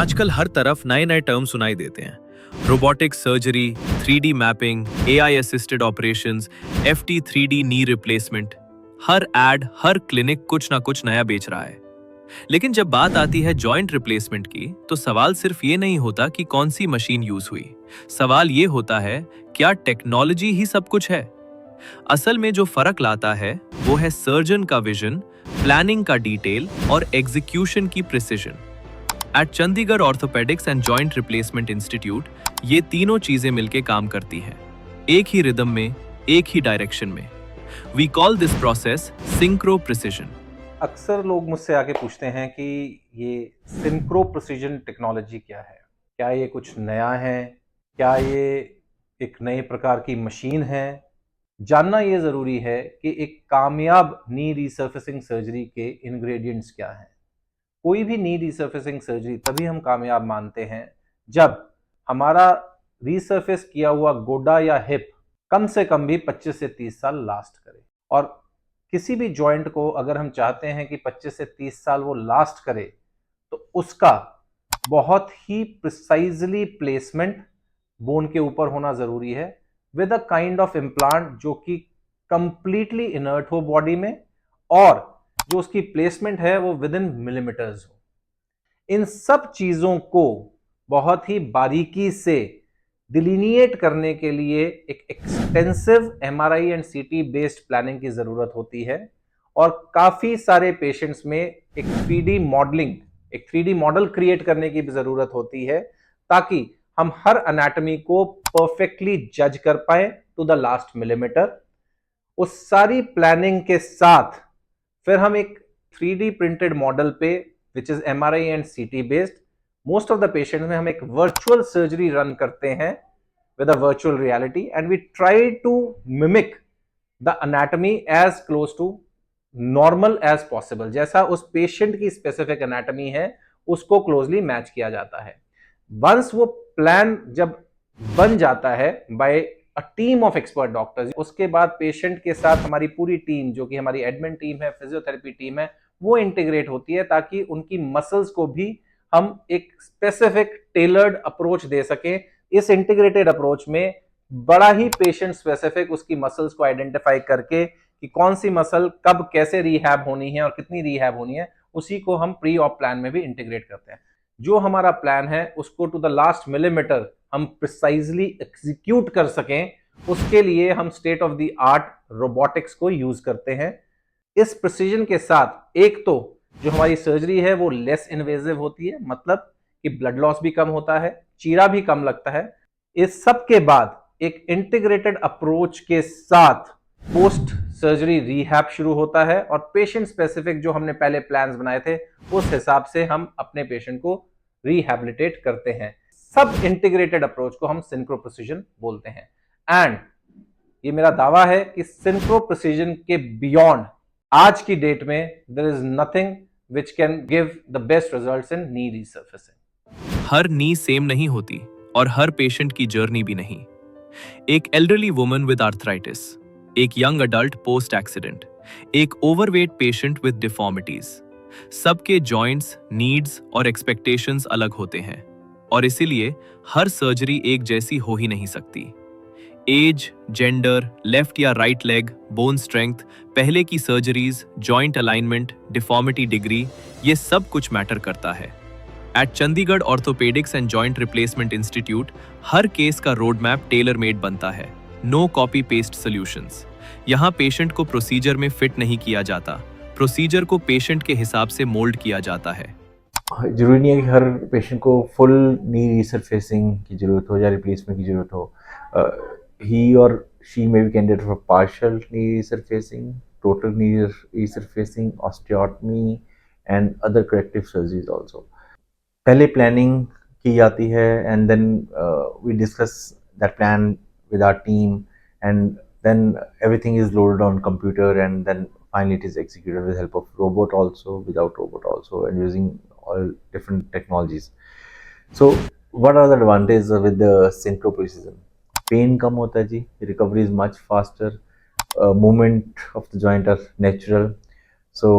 आजकल हर तरफ नए नए टर्म सुनाई देते हैं। Robotic surgery, 3D mapping, AI assisted operations, FT 3D knee replacement. हर एड, हर क्लिनिक कुछ ना कुछ नया बेच रहा है। लेकिन जब बात आती है जॉइंट रिप्लेसमेंट की, तो सवाल सिर्फ ये नहीं होता कि कौन सी मशीन यूज हुई। सवाल ये होता है, क्या टेक्नोलॉजी ही सब कुछ है? असल में जो फर्क लाता है वो है सर्जन का विजन, प्लानिंग का डिटेल और एग्जीक्यूशन की precision. At Chandigarh orthopaedics and joint replacement institute ये तीनों चीजें मिलकर काम करती हैं, एक ही रिदम में, एक ही डायरेक्शन में। We call this process synchro precision. अक्सर लोग मुझसे आके पूछते हैं कि ये सिंक्रो प्रिसिजन टेक्नोलॉजी क्या है, क्या ये कुछ नया है, क्या ये एक नए प्रकार की मशीन है। जानना ये ज़रूरी है कि एक कामयाब नी रिसर्फेसिंग सर्जरी के इंग्रेडिएंट्स क्या हैं। कोई भी नी रिसर्फेसिंग सर्जरी तभी हम कामयाब मानते हैं जब हमारा रिसर्फेस किया हुआ गोडा या हिप कम से कम भी 25 से 30 साल लास्ट करे। और किसी भी जॉइंट को अगर हम चाहते हैं कि 25 से 30 साल वो लास्ट करे, तो उसका बहुत ही प्रिसाइजली प्लेसमेंट बोन के ऊपर होना जरूरी है, with a kind of implant जो कि कंप्लीटली इनर्ट हो बॉडी में, और जो उसकी प्लेसमेंट है वो विद इन मिलीमीटर्स हो। इन सब चीजों को बहुत ही बारीकी से डिलीनिएट करने के लिए एक extensive MRI and CT based planning की जरूरत होती है। और काफी सारे पेशेंट्स में एक 3D मॉडलिंग, एक 3D मॉडल क्रिएट करने की भी जरूरत होती है, ताकि हम हर एनाटॉमी को परफेक्टली जज कर पाए टू द लास्ट मिलीमीटर। उस सारी प्लानिंग के साथ फिर हम एक 3D प्रिंटेड मॉडल पे, which is MRI and CT based, most of the patient में हम एक वर्चुअल सर्जरी रन करते हैं with a virtual reality, and we try to mimic the anatomy as close to normal as possible. जैसा उस patient की specific anatomy है उसको क्लोजली मैच किया जाता है। वंस वो प्लान जब बन जाता है by a team of expert doctors, उसके बाद पेशेंट के साथ हमारी पूरी टीम, जो कि हमारी एडमिन टीम है, फिजियोथेरेपी टीम है, वो इंटीग्रेट होती है, ताकि उनकी मसल्स को भी हम एक स्पेसिफिक टेलर्ड अप्रोच दे सकें। इस इंटीग्रेटेड अप्रोच में बड़ा ही पेशेंट स्पेसिफिक उसकी मसल्स को आइडेंटिफाई करके कि कौन सी मसल कब कैसे रिहैब होनी है और कितनी रिहैब होनी है, उसी को हम प्री ऑप प्लान में भी इंटीग्रेट करते हैं। जो हमारा प्लान है उसको टू द लास्ट मिलीमीटर हम प्रिसाइजली एग्जीक्यूट कर सकें, उसके लिए हम state of the art robotics को यूज करते हैं। इस प्रिसीजन के साथ एक तो जो हमारी सर्जरी है वो लेस इन्वेजिव होती है, मतलब कि ब्लड लॉस भी कम होता है, चीरा भी कम लगता है। इस सब के बाद एक इंटीग्रेटेड अप्रोच के साथ पोस्ट सर्जरी रिहैब शुरू होता है, और पेशेंट स्पेसिफिक जो हमने पहले प्लान्स बनाए थे उस हिसाब से हम अपने पेशेंट को रिहैबिलिटेट करते हैं। सब इंटीग्रेटेड अप्रोच को हम सिंक्रो प्रिसिजन बोलते हैं। एंड ये मेरा दावा है कि सिंक्रो प्रिसिजन के बियॉन्ड आज की डेट में there is nothing which can give the best results in knee resurfacing. हर नी सेम नहीं होती और हर पेशेंट की जर्नी भी नहीं। एक एल्डरली वुमन विद आर्थराइटिस, एक यंग अडल्ट पोस्ट एक्सीडेंट, एक ओवरवेट पेशेंट विद डिफॉर्मिटीज, सबके जॉइंट्स, नीड्स और एक्सपेक्टेशंस अलग होते हैं, और इसीलिए हर सर्जरी एक जैसी हो ही नहीं सकती। एज, जेंडर, लेफ्ट या राइट लेग, बोन स्ट्रेंथ, पहले की surgeries, joint alignment, deformity degree, ये सब कुछ मैटर करता है। At Chandigarh orthopaedics and joint replacement institute हर केस का रोड मैप टेलर मेड बनता है। No copy paste solutions. यहाँ पेशेंट को प्रोसीजर में फिट नहीं किया जाता, प्रोसीजर को पेशेंट के हिसाब से मोल्ड किया जाता है। जरूरी नहीं है कि हर पेशेंट को फुल नी रिसर्फेसिंग की जरूरत हो या रिप्लेसमेंट की जरूरत हो। ही और she may be candidate for partial knee resurfacing, total knee resurfacing, osteotomy and other corrective surgeries also. पहले प्लानिंग की जाती है, and then we discuss that plan with our team, and then everything is loaded on computer, and then finally it is executed with help of robot also, without robot also, and using all different technologies. So what are the advantages with the synchro precision? Pain kam hota hai ji, recovery is much faster, movement of the joint are natural, so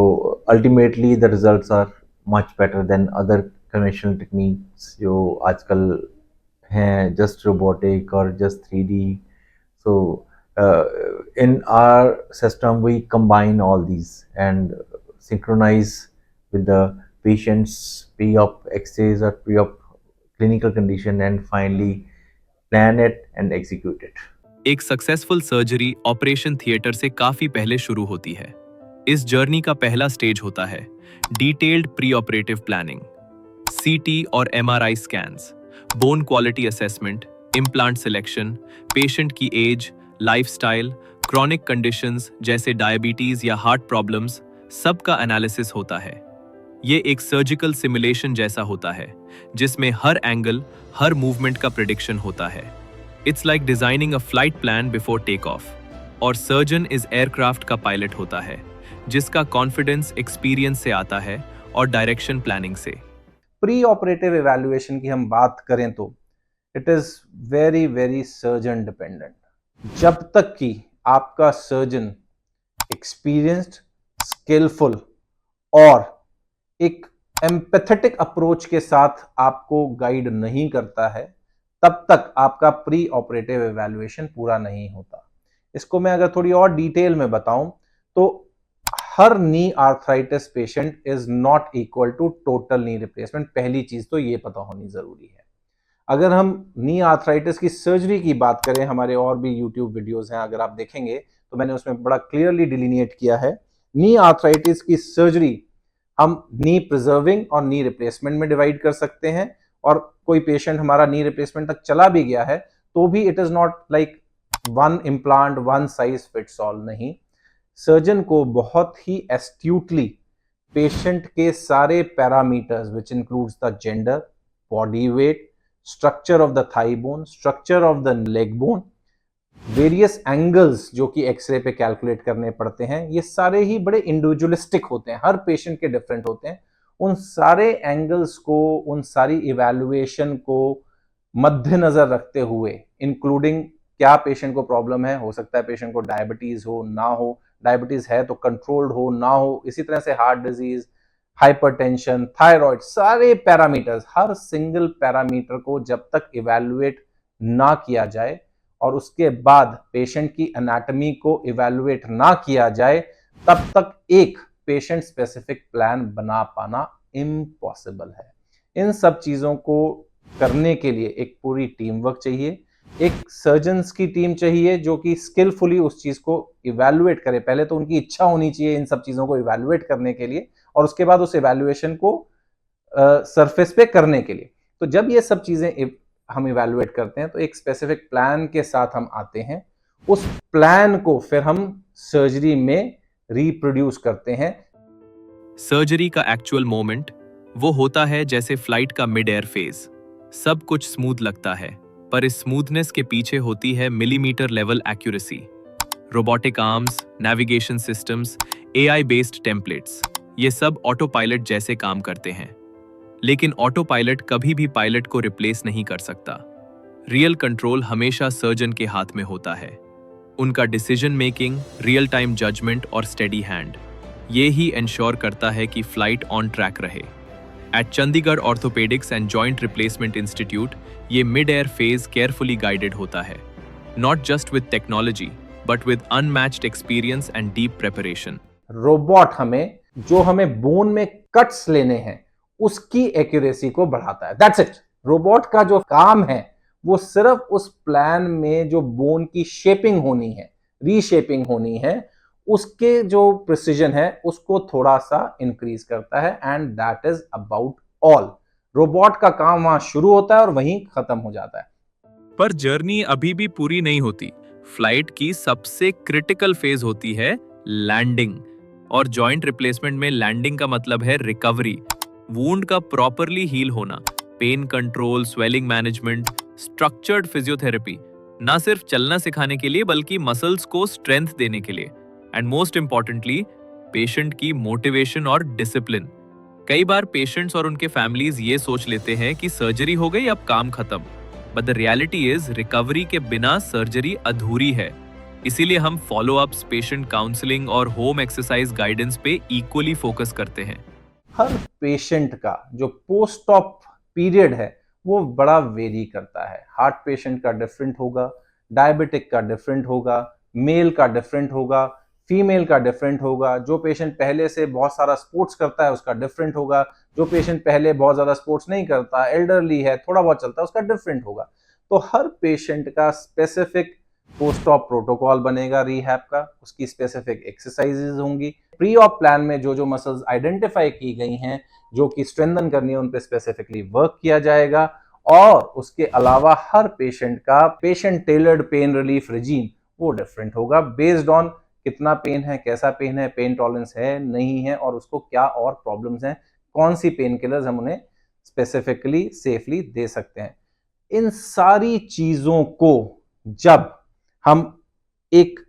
ultimately the results are much better than other conventional techniques जो आजकल हैं, just robotic और just 3D. So in our system we combine all these and synchronize with the patient's pre-op x-rays or pre-op clinical condition and finally plan it and execute it. एक successful surgery operation theatre से काफी पहले शुरू होती है। इस journey का पहला स्टेज होता है डिटेल्ड प्री ऑपरेटिव प्लानिंग, सीटी और MRI scans, bone quality assessment, implant selection, patient की एज, लाइफस्टाइल, क्रॉनिक कंडीशंस जैसे डायबिटीज या हार्ट प्रॉब्लम्स, सबका एनालिसिस होता है। ये एक सर्जिकल सिमुलेशन जैसा होता है जिसमें हर एंगल, हर मूवमेंट का प्रेडिक्शन होता है। It's like designing a flight plan before take off, और सर्जन इस एयरक्राफ्ट का पायलट होता है जिसका कॉन्फिडेंस एक्सपीरियंस से आता है और डायरेक्शन प्लानिंग से। प्री ऑपरेटिव इवैल्यूएशन की हम बात करें तो it is very very surgeon dependent. जब तक कि आपका सर्जन एक्सपीरियंस्ड, स्किलफुल और एक एम्पैथेटिक अप्रोच के साथ आपको गाइड नहीं करता है, तब तक आपका प्री ऑपरेटिव इवैल्यूएशन पूरा नहीं होता। इसको मैं अगर थोड़ी और डिटेल में बताऊं तो हर knee arthritis patient is not equal to total knee replacement. पहली चीज तो ये पता होनी जरूरी है। अगर हम नी आर्थराइटिस की सर्जरी की बात करें, हमारे और भी यूट्यूब वीडियोस हैं, अगर आप देखेंगे तो मैंने उसमें बड़ा क्लियरली डिलीनिएट किया है। नी आर्थराइटिस की सर्जरी हम नी प्रिजर्विंग और नी रिप्लेसमेंट में डिवाइड कर सकते हैं, और कोई पेशेंट हमारा नी रिप्लेसमेंट तक चला भी गया है तो भी it is not like one implant one size fits all. नहीं, सर्जन को बहुत ही एस्ट्यूटली पेशेंट के सारे parameters which includes the gender, body weight, structure of the thigh bone, structure of the leg bone, various angles जो कि x ray पे calculate करने पड़ते हैं, ये सारे ही बड़े इंडिविजुअलिस्टिक होते हैं, हर पेशेंट के डिफरेंट होते हैं। उन सारे एंगल्स को, उन सारी इवैल्यूएशन को मद्देनजर रखते हुए, इंक्लूडिंग क्या पेशेंट को प्रॉब्लम है, हो सकता है पेशेंट को डायबिटीज हो, ना हो, डायबिटीज है तो कंट्रोल्ड हो, ना हो, इसी तरह से हार्ट डिजीज, हाइपरटेंशन, थायराइड, सारे पैरामीटर्स, हर सिंगल पैरामीटर को जब तक इवैल्यूएट ना किया जाए और उसके बाद पेशेंट की एनाटॉमी को इवैल्यूएट ना किया जाए, तब तक एक पेशेंट स्पेसिफिक प्लान बना पाना इम्पॉसिबल है। इन सब चीजों को करने के लिए एक पूरी टीम वर्क चाहिए, एक सर्जन्स की टीम चाहिए जो कि स्किलफुली उस चीज को इवैल्यूएट करे। पहले तो उनकी इच्छा होनी चाहिए इन सब चीजों को इवैल्यूएट करने के लिए, और उसके बाद उस इवैल्यूएशन को सरफेस पे करने के लिए। तो जब ये सब चीजें हम इवैल्यूएट करते हैं तो एक स्पेसिफिक प्लान के साथ हम आते हैं, उस प्लान को फिर हम सर्जरी में रिप्रोड्यूस करते हैं। सर्जरी का एक्चुअल मोमेंट वो होता है जैसे फ्लाइट का मिड एयर फेज। सब कुछ स्मूथ लगता है, पर इस स्मूथनेस के पीछे होती है millimetre level accuracy. Robotic arms, navigation systems, AI based templates, ये सब ऑटो पायलट जैसे काम करते हैं। लेकिन ऑटो पायलट कभी भी पायलट को रिप्लेस नहीं कर सकता। रियल कंट्रोल हमेशा सर्जन के हाथ में होता है। उनका decision making, real time judgement और स्टेडी हैंड, ये ही इंश्योर करता है कि फ्लाइट ऑन ट्रैक रहे। At Chandigarh orthopaedics and joint replacement institute ये mid air phase carefully guided होता है, not just with technology but with unmatched experience and deep preparation. Robot हमें बोन में कट्स लेने हैं उसकी एक्यूरेसी को बढ़ाता है। That's it. रोबोट का जो काम है वो सिर्फ उस प्लान में जो बोन की शेपिंग होनी है, रीशेपिंग होनी है, उसके जो प्रिसीजन है उसको थोड़ा सा इंक्रीज करता है, and that is about all. Robot का काम वहां शुरू होता है और वहीं खत्म हो जाता है। पर जर्नी अभी भी पूरी नहीं होती। फ्लाइट की सबसे क्रिटिकल फेज होती है लैंडिंग, और जॉइंट रिप्लेसमेंट में लैंडिंग का मतलब है रिकवरी, वुंड का प्रॉपरली हील होना, pain control, swelling management, structured physiotherapy, ना सिर्फ चलना सिखाने के लिए बल्कि मसल्स को स्ट्रेंथ देने के लिए, एंड मोस्ट इंपॉर्टेंटली पेशेंट की मोटिवेशन और डिसिप्लिन। कई बार पेशेंट्स और उनके फैमिलीज ये सोच लेते हैं कि सर्जरी हो गई, अब काम खत्म, but the reality is recovery के बिना सर्जरी अधूरी है। इसीलिए हम फॉलो अप्स, पेशेंट काउंसलिंग और होम एक्सरसाइज गाइडेंस पे इक्वली फोकस करते हैं। हर पेशेंट का जो पोस्ट ऑप पीरियड है वो बड़ा वेरी करता है। हार्ट पेशेंट का डिफरेंट होगा, डायबिटिक का डिफरेंट होगा, मेल का डिफरेंट होगा, फीमेल का डिफरेंट होगा, जो पेशेंट पहले से बहुत सारा स्पोर्ट्स करता है उसका डिफरेंट होगा, जो पेशेंट पहले बहुत ज्यादा स्पोर्ट्स नहीं करता, एल्डरली है, थोड़ा बहुत चलता है, उसका डिफरेंट होगा। तो हर पेशेंट का स्पेसिफिक पोस्ट ऑप प्रोटोकॉल बनेगा रिहैब का, उसकी स्पेसिफिक एक्सरसाइजेज होंगी। प्री ऑप प्लान में जो जो मसल्स आइडेंटिफाई की गई हैं जो कि स्ट्रेंथन करनी है उन पे स्पेसिफिकली वर्क किया जाएगा। और उसके अलावा हर पेशेंट का patient tailored pain relief regime वो डिफरेंट होगा बेस्ड ऑन कितना पेन है, कैसा पेन है, पेन टॉलरेंस है नहीं है, और उसको क्या और प्रॉब्लम्स हैं, कौन सी पेन किलर्स हम उन्हें स्पेसिफिकली सेफली दे सकते हैं। इन सारी चीजों को जब हम एक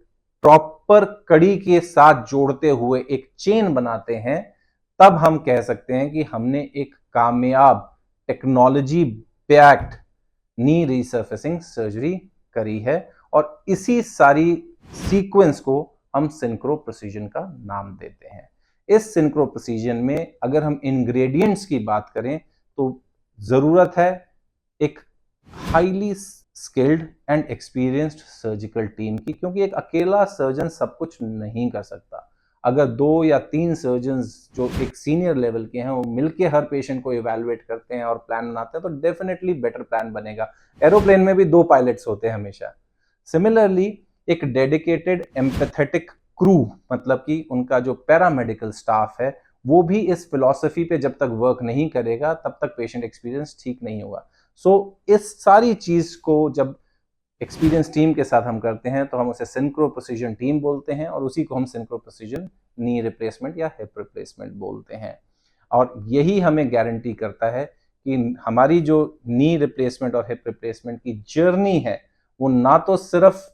प्रॉपर कड़ी के साथ जोड़ते हुए एक चेन बनाते हैं तब हम कह सकते हैं कि हमने एक कामयाब टेक्नोलॉजी बैक्ड नी रिसर्फेसिंग सर्जरी करी है। और इसी सारी सीक्वेंस को हम सिंक्रो प्रिसीजन का नाम देते हैं। इस सिंक्रो प्रिसीजन में अगर हम इंग्रेडिएंट्स की बात करें तो जरूरत है एक highly skilled and experienced surgical team की, क्योंकि एक अकेला सर्जन सब कुछ नहीं कर सकता। अगर 2 या 3 सर्जन्स जो एक सीनियर लेवल के हैं वो मिलके हर पेशेंट को इवैल्यूएट करते हैं और प्लान बनाते हैं तो डेफिनेटली बेटर प्लान बनेगा। एरोप्लेन में भी 2 पायलट्स होते हैं हमेशा। सिमिलरली एक डेडिकेटेड एम्पैथेटिक क्रू, मतलब कि उनका जो पैरामेडिकल स्टाफ है वो भी इस फिलॉसफी पे जब तक वर्क नहीं करेगा तब तक पेशेंट एक्सपीरियंस ठीक नहीं होगा। सो इस सारी चीज को जब एक्सपीरियंस टीम के साथ हम करते हैं तो हम उसे सिंक्रो प्रिसीजन टीम बोलते हैं और उसी को हम सिंक्रो प्रिसीजन नी रिप्लेसमेंट या हिप रिप्लेसमेंट बोलते हैं। और यही हमें गारंटी करता है कि हमारी जो नी रिप्लेसमेंट और हिप रिप्लेसमेंट की जर्नी है वो ना तो सिर्फ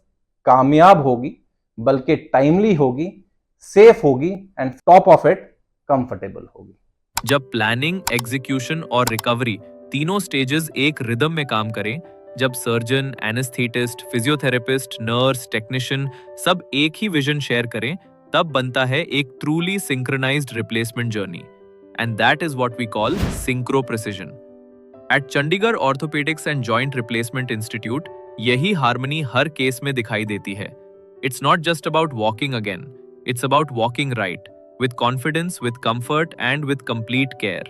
कामयाब होगी बल्कि टाइमली होगी, सेफ होगी and top of it comfortable होगी। जब प्लानिंग, एग्जीक्यूशन और रिकवरी तीनों स्टेजेस एक रिदम में काम करें, जब surgeon, anaesthetist, physiotherapist, nurse, technician सब एक ही विजन शेयर करें, तब बनता है एक truly synchronised replacement journey. And that is what we call synchro precision. At Chandigarh orthopaedics and joint replacement institute यही हार्मनी हर केस में दिखाई देती है। It's not just about walking again, it's about walking right, with confidence, with comfort, and with complete care.